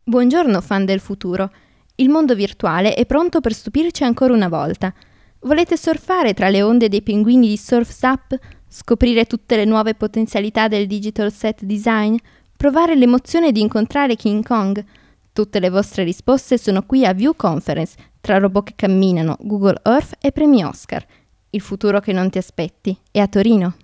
Buongiorno fan del futuro. Il mondo virtuale è pronto per stupirci ancora una volta. Volete surfare tra le onde dei pinguini di Surf's Up? Scoprire tutte le nuove potenzialità del digital set design? Provare l'emozione di incontrare King Kong? Tutte le vostre risposte sono qui a View Conference, tra robot che camminano, Google Earth e premi Oscar. Il futuro che non ti aspetti è a Torino.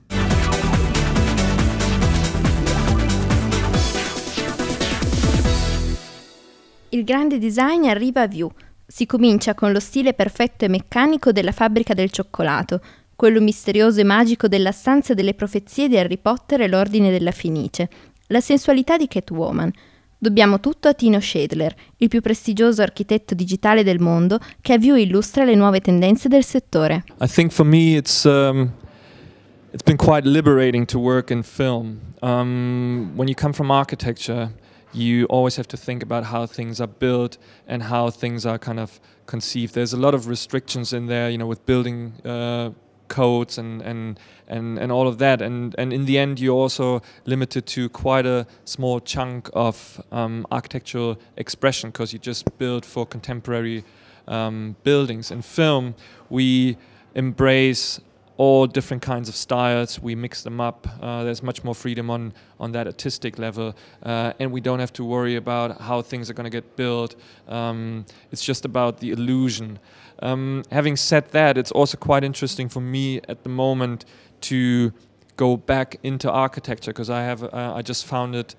Il grande design arriva a View. Si comincia con lo stile perfetto e meccanico della fabbrica del cioccolato, quello misterioso e magico della stanza delle profezie di Harry Potter e l'ordine della Fenice, la sensualità di Catwoman. Dobbiamo tutto a Tino Schedler, il più prestigioso architetto digitale del mondo, che a View illustra le nuove tendenze del settore. I think for me it's been quite liberating to work in film. When you come from architecture, you always have to think about how things are built and how things are kind of conceived. There's a lot of restrictions in there, you know, with building codes and all of that. And in the end, you're also limited to quite a small chunk of architectural expression because you just build for contemporary buildings. In film, we embrace all different kinds of styles, we mix them up, there's much more freedom on that artistic level, and we don't have to worry about how things are going to get built. It's just about the illusion. Having said that, it's also quite interesting for me at the moment to go back into architecture because I just founded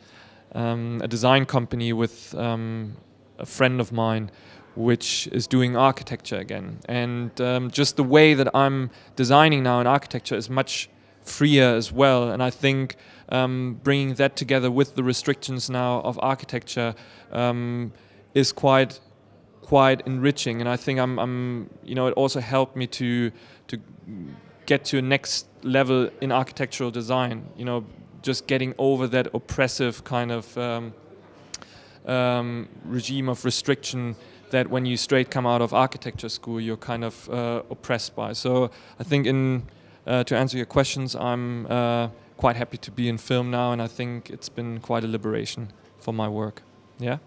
a design company with a friend of mine which is doing architecture again. And just the way that I'm designing now in architecture is much freer as well. And I think bringing that together with the restrictions now of architecture is quite enriching. And I think it also helped me to get to a next level in architectural design. You know, just getting over that oppressive kind of regime of restriction that when you straight come out of architecture school, you're kind of oppressed by. So I think to answer your questions, I'm quite happy to be in film now, and I think it's been quite a liberation for my work. Yeah?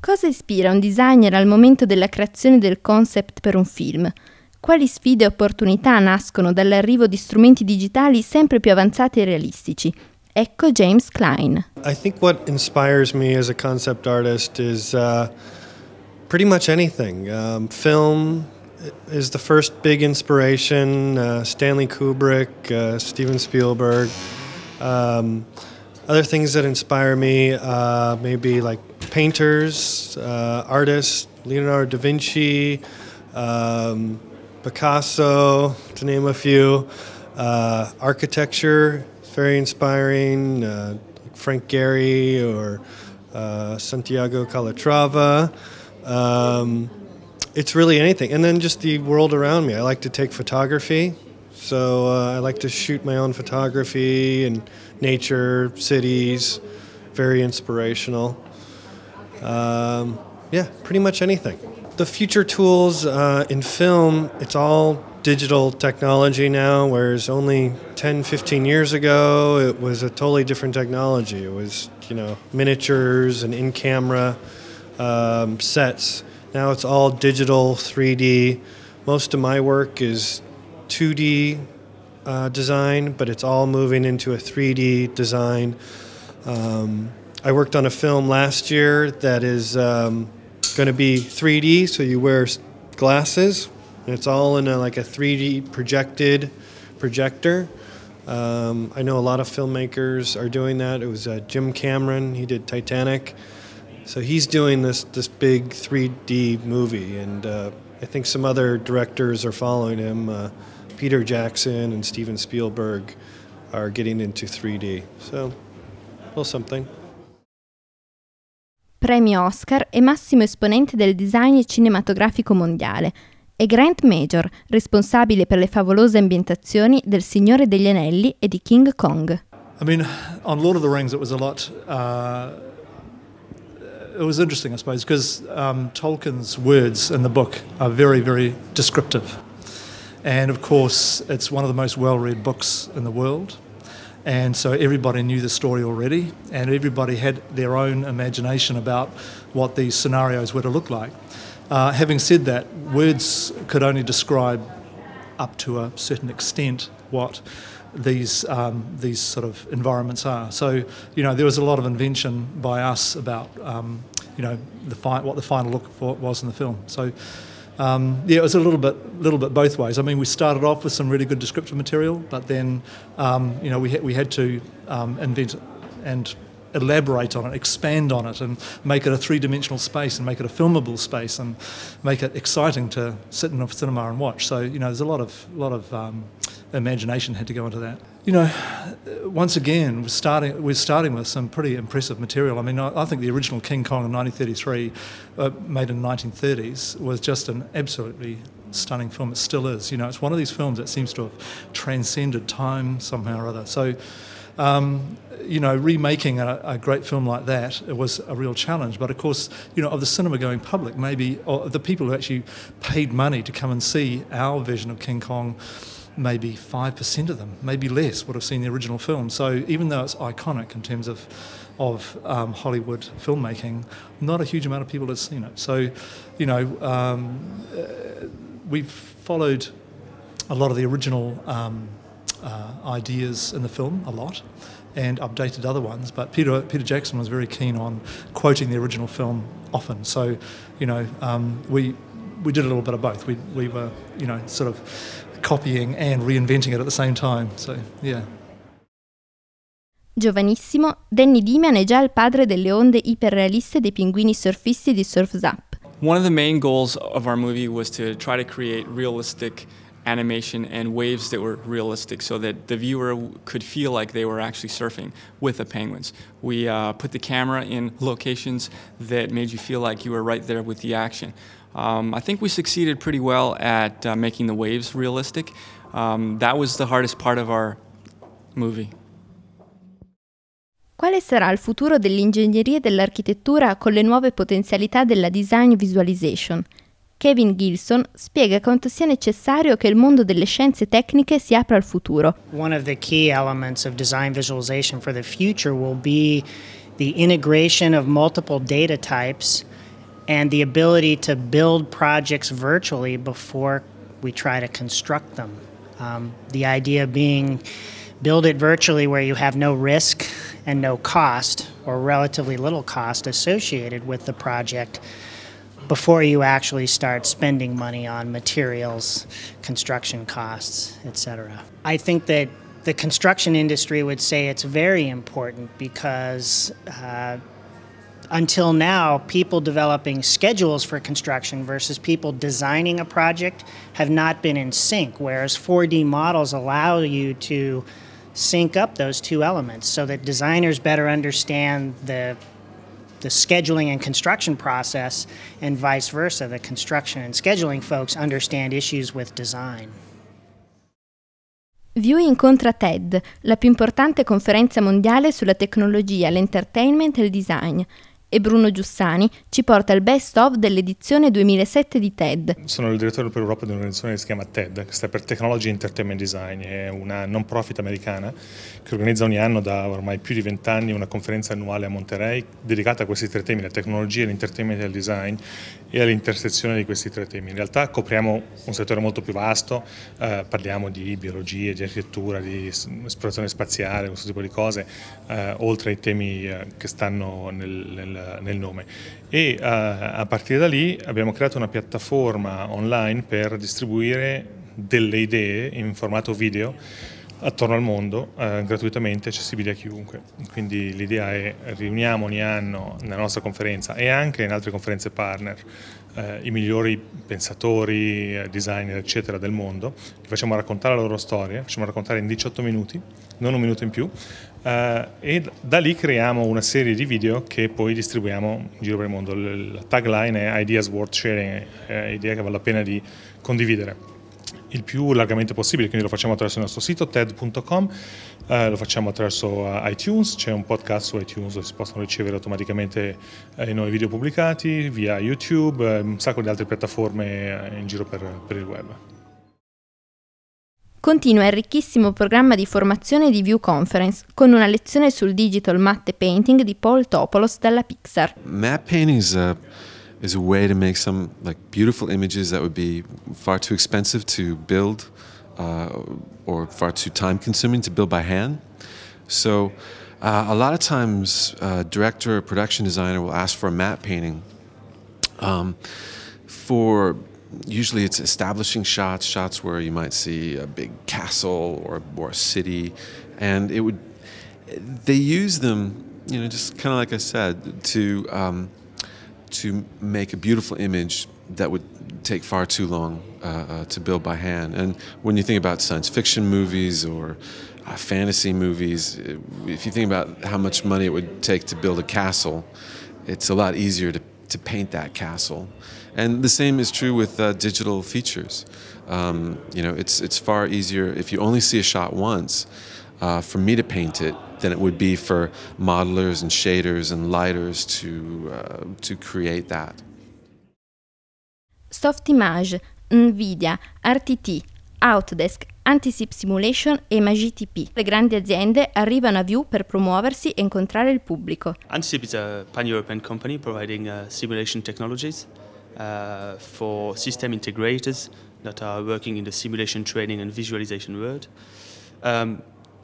Cosa ispira un designer al momento della creazione del concept per un film? Quali sfide e opportunità nascono dall'arrivo di strumenti digitali sempre più avanzati e realistici? Ecco James Klein. I think what inspires me as a concept artist is pretty much anything. Film is the first big inspiration, Stanley Kubrick, Steven Spielberg. Other things that inspire me, maybe like painters, artists, Leonardo da Vinci, Picasso, to name a few. Architecture, very inspiring, Frank Gehry or Santiago Calatrava. It's really anything. And then just the world around me. I like to take photography, so I like to shoot my own photography and nature, cities, very inspirational. Yeah, pretty much anything. The future tools in film, it's all digital technology now, whereas only 10, 15 years ago, it was a totally different technology. It was, miniatures and in-camera sets. Now it's all digital, 3D. Most of my work is 2D design, but it's all moving into a 3D design. I worked on a film last year that is going to be 3D, so you wear glasses. And it's all in a 3D projector. I know a lot of filmmakers are doing that. It was Jim Cameron, he did Titanic. So he's doing this big 3D movie, and I think some other directors are following him. Peter Jackson and Steven Spielberg are getting into 3D. So, a little something. Premio Oscar e massimo esponente del design cinematografico mondiale. E Grant Major, responsabile per le favolose ambientazioni del Signore degli Anelli e di King Kong. I mean, on Lord of the Rings it was a lot... it was interesting, I suppose, because Tolkien's words in the book are very, very descriptive. And of course, it's one of the most well-read books in the world. And so everybody knew the story already, and everybody had their own imagination about what these scenarios were to look like. Having said that, words could only describe up to a certain extent what these sort of environments are. So, there was a lot of invention by us about, what the final look was in the film. So, it was a little bit both ways. I mean, we started off with some really good descriptive material, but then, we had to invent and elaborate on it, expand on it, and make it a three-dimensional space, and make it a filmable space, and make it exciting to sit in a cinema and watch. So, there's a lot of imagination had to go into that. Once again, we're starting with some pretty impressive material. I mean, I think the original King Kong in 1933, made in the 1930s, was just an absolutely stunning film. It still is. It's one of these films that seems to have transcended time somehow or other. So, remaking a great film like that, it was a real challenge. But of course, of the cinema-going public, maybe, or the people who actually paid money to come and see our version of King Kong, maybe 5% of them, maybe less, would have seen the original film. So even though it's iconic in terms of Hollywood filmmaking, not a huge amount of people have seen it. So, we've followed a lot of the original ideas in the film, a lot, and updated other ones. But Peter Jackson was very keen on quoting the original film often. So, we did a little bit of both. We were, sort of copying and reinventing it at the same time. So, yeah. Giovanissimo, Danny Demian è già il padre delle onde iperrealiste dei pinguini surfisti di Surf's Up. One of the main goals of our movie was to try to create realistic animation and waves that were realistic so that the viewer could feel like they were actually surfing with the penguins. We put the camera in locations that made you feel like you were right there with the action. I think we succeeded pretty well at making the waves realistic. That was the hardest part of our movie. Quale sarà il futuro dell'ingegneria e dell'architettura con le nuove potenzialità della design visualization? Kevin Gilson spiega quanto sia necessario che il mondo delle scienze tecniche si apra al futuro. One of the key elements of design visualization for the future will be the integration of multiple data types and the ability to build projects virtually before we try to construct them. The idea being build it virtually where you have no risk and no cost, or relatively little cost associated with the project before you actually start spending money on materials, construction costs, etc. I think that the construction industry would say it's very important because until now, people developing schedules for construction versus people designing a project have not been in sync, whereas 4D models allow you to sync up those two elements so that designers better understand the scheduling and construction process, and vice versa, the construction and scheduling folks understand issues with design. View incontra TED, la più importante conferenza mondiale sulla tecnologia, l'entertainment e il design, e Bruno Giussani ci porta il best of dell'edizione 2007 di TED. Sono il direttore per Europa di un'organizzazione che si chiama TED, che sta per Technology Entertainment Design, è una non profit americana che organizza ogni anno da ormai più di 20 anni una conferenza annuale a Monterey dedicata a questi tre temi, la tecnologia, l'entertainment e il design, e all'intersezione di questi tre temi. In realtà copriamo un settore molto più vasto, parliamo di biologia, di architettura, di esplorazione spaziale, questo tipo di cose, oltre ai temi che stanno nel nome. E a partire da lì abbiamo creato una piattaforma online per distribuire delle idee in formato video attorno al mondo, gratuitamente accessibili a chiunque. Quindi l'idea è: riuniamo ogni anno nella nostra conferenza e anche in altre conferenze partner i migliori pensatori, designer eccetera del mondo, li facciamo raccontare la loro storia, facciamo raccontare in 18 minuti, non un minuto in più, e da lì creiamo una serie di video che poi distribuiamo in giro per il mondo. La tagline è Ideas Worth Sharing, idea che vale la pena di condividere il più largamente possibile, quindi lo facciamo attraverso il nostro sito ted.com, lo facciamo attraverso iTunes, c'è un podcast su iTunes dove si possono ricevere automaticamente i nuovi video pubblicati, via YouTube, un sacco di altre piattaforme in giro per il web. Continua il ricchissimo programma di formazione di View Conference con una lezione sul digital matte painting di PoliTo dalla Pixar. Matte painting is a way to make some beautiful images that would be far too expensive to build or far too time consuming to build by hand. So a lot of times director or production designer will ask for a matte painting for usually it's establishing shots where you might see a big castle or a city, and they use them, just kind of like I said, to make a beautiful image that would take far too long to build by hand. And when you think about science fiction movies or fantasy movies, if you think about how much money it would take to build a castle, it's a lot easier to paint that castle. And the same is true with digital features. It's far easier if you only see a shot once for me to paint it than it would be for modelers and shaders and lighters to create that. Softimage, Nvidia, RTT, Autodesk, Antisip Simulation e MagTP. Le grandi aziende arrivano a View per promuoversi e incontrare il pubblico. Antisip is a pan-European company providing simulation technologies for system integrators that are working in the simulation training and visualization world.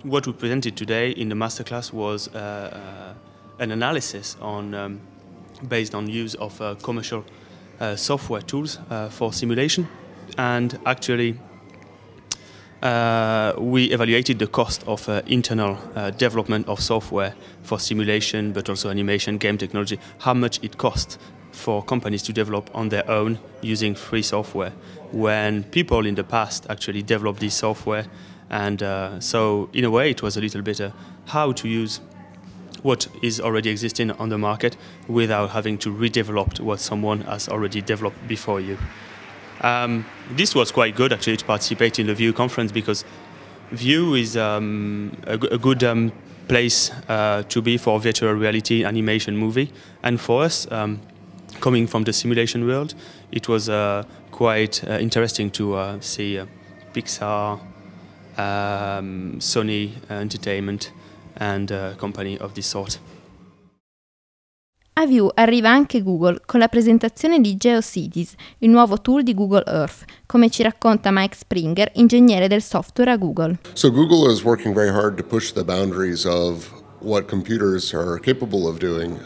What we presented today in the masterclass was an analysis based on use of commercial software tools for simulation, and actually we evaluated the cost of internal development of software for simulation, but also animation, game technology, how much it costs for companies to develop on their own using free software, when people in the past actually developed this software. And so in a way it was a little bit how to use what is already existing on the market without having to redevelop what someone has already developed before you. This was quite good actually to participate in the View conference, because View is a good place to be for virtual reality animation movie, and for us coming from the simulation world, it was quite interesting to see Pixar, Sony Entertainment and company of this sort. A View arriva anche Google con la presentazione di GeoCities, il nuovo tool di Google Earth, come ci racconta Mike Springer, ingegnere del software a Google. So Google is working very hard to push the boundaries of what computers are capable of doing,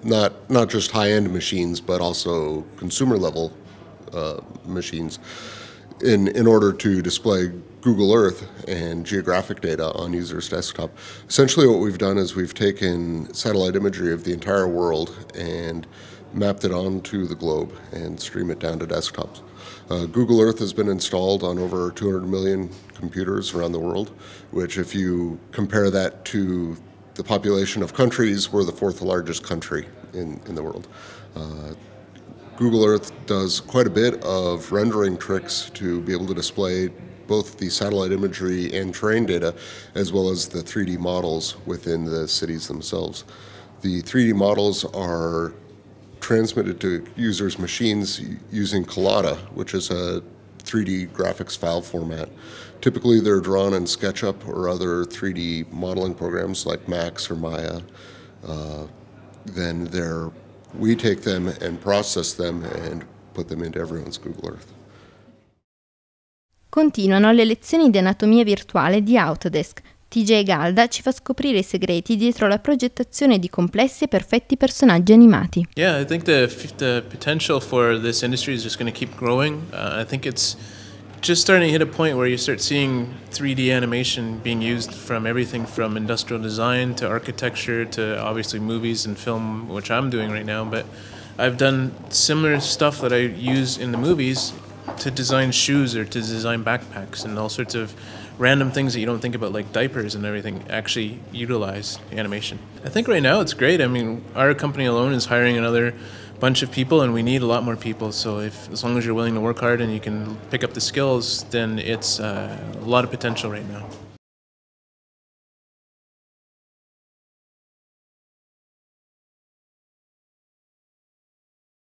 not just high-end machines, but also consumer-level machines, in order to display Google Earth and geographic data on users' desktop. Essentially what we've done is we've taken satellite imagery of the entire world and mapped it onto the globe and stream it down to desktops. Google Earth has been installed on over 200 million computers around the world, which if you compare that to the population of countries, we're the fourth largest country in the world. Google Earth does quite a bit of rendering tricks to be able to display both the satellite imagery and terrain data, as well as the 3D models within the cities themselves. The 3D models are transmitted to users' machines using Collada, which is a 3D graphics file format. Typically they're drawn in SketchUp or other 3D modeling programs like Max or Maya. We take them and process them and put them into everyone's Google Earth. Continuano le lezioni di anatomia virtuale di Autodesk. TJ Galda ci fa scoprire i segreti dietro la progettazione di complessi e perfetti personaggi animati. Yeah, I think the potential for this industry is just going to keep growing. I think it's just starting to hit a point where you start seeing 3D animation being used from everything from industrial design to architecture to obviously movies and film, which I'm doing right now. But I've done similar stuff that I use in the movies to design shoes or to design backpacks, and all sorts of random things that you don't think about, like diapers and everything, actually utilize animation. I think right now it's great. I mean, our company alone is hiring another bunch of people, and we need a lot more people. So as long as you're willing to work hard and you can pick up the skills, then it's a lot of potential right now.